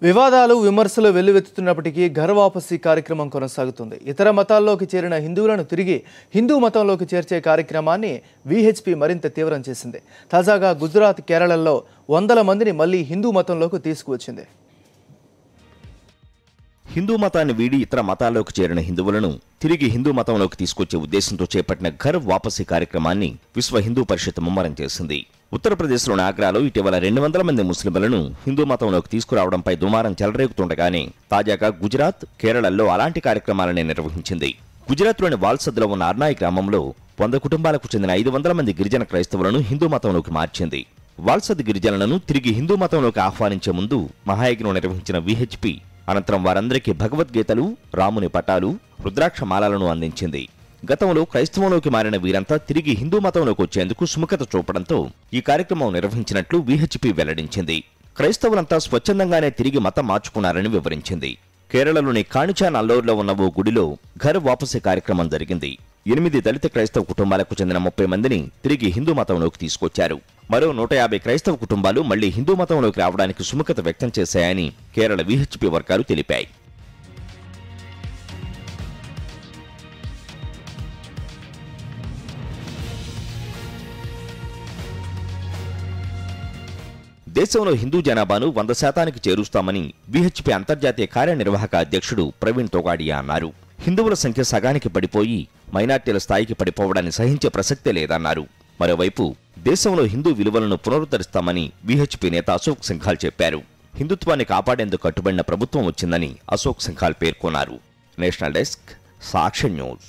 వివాదాలు విమర్శలు వెల్లువెత్తుతున్నప్పటికీ ఘర్ వాపసీ కార్యక్రమం కొనసాగుతుంది. ఇతర మతాల్లోకి చేరిన హిందువులను తిరిగి హిందూ మతంలోకి చేర్చే కార్యక్రమాన్ని విహెచ్పి మరింత తీవ్రం చేసింది. తాజాగా గుజరాత్, కేరళలో వందల మందిని మళ్లీ హిందూ మతంలోకి తీసుకువచ్చింది. హిందూ మతాన్ని వీడి ఇతర మతాల్లోకి చేరిన హిందువులను తిరిగి హిందూ మతంలోకి తీసుకొచ్చే ఉద్దేశంతో చేపట్టిన ఘర్ వాపసీ కార్యక్రమాన్ని విశ్వ హిందూ పరిషత్ ముమ్మరం చేసింది. ఉత్తరప్రదేశ్లోని ఆగ్రాలో ఇటీవల 200 మంది ముస్లింలను హిందూ మతంలోకి తీసుకురావడంపై దుమారం చెలరేగుతుండగానే తాజాగా గుజరాత్, కేరళల్లో అలాంటి కార్యక్రమాలనే నిర్వహించింది. గుజరాత్లోని వాల్సద్లో ఉన్న అర్నాయ్ గ్రామంలో 100 కుటుంబాలకు చెందిన 500 మంది గిరిజన క్రైస్తవులను హిందూ మతంలోకి మార్చింది. వాల్సద్ గిరిజనులను తిరిగి హిందూ మతంలోకి ఆహ్వానించే ముందు మహాయజ్ఞం నిర్వహించిన విహెచ్పి అనంతరం వారందరికీ భగవద్గీతలు, రాముని పటాలు, రుద్రాక్ష మాలలను అందించింది. గతంలో క్రైస్తవంలోకి మారిన వీరంతా తిరిగి హిందూ మతంలోకి వచ్చేందుకు సుముఖత చూపడంతో ఈ కార్యక్రమం నిర్వహించినట్లు విహెచ్పి వెల్లడించింది. క్రైస్తవులంతా స్వచ్ఛందంగానే తిరిగి మతం మార్చుకున్నారని వివరించింది. కేరళలోని కాణిచాన్ అల్లూరులో ఉన్న ఓ గుడిలో ఘర్ వాపసీ కార్యక్రమం జరిగింది. 8 దళిత క్రైస్తవ కుటుంబాలకు చెందిన 30 మందిని తిరిగి హిందూ మతంలోకి తీసుకొచ్చారు. మరో 150 క్రైస్తవ కుటుంబాలు మళ్లీ హిందూ మతంలోకి రావడానికి సుముఖత వ్యక్తం చేశాయని కేరళ విహెచ్పి వర్గాలు తెలిపాయి. దేశంలో హిందూ జనాభాను 100% చేరుస్తామని విహెచ్పి అంతర్జాతీయ కార్యనిర్వాహక అధ్యక్షుడు ప్రవీణ్ తోగాడియా అన్నారు. హిందువుల సంఖ్య సగానికి పడిపోయి మైనార్టీల స్థాయికి పడిపోవడాన్ని సహించే ప్రసక్తే లేదన్నారు. మరోవైపు దేశంలో హిందూ విలువలను పునరుద్ధరిస్తామని విహెచ్పి నేత అశోక్ సింఘాల్ చెప్పారు. హిందుత్వాన్ని కాపాడేందుకు కట్టుబడిన ప్రభుత్వం వచ్చిందని అశోక్ సింఘాల్ పేర్కొన్నారు. నేషనల్ డెస్క్, సాక్షి న్యూస్.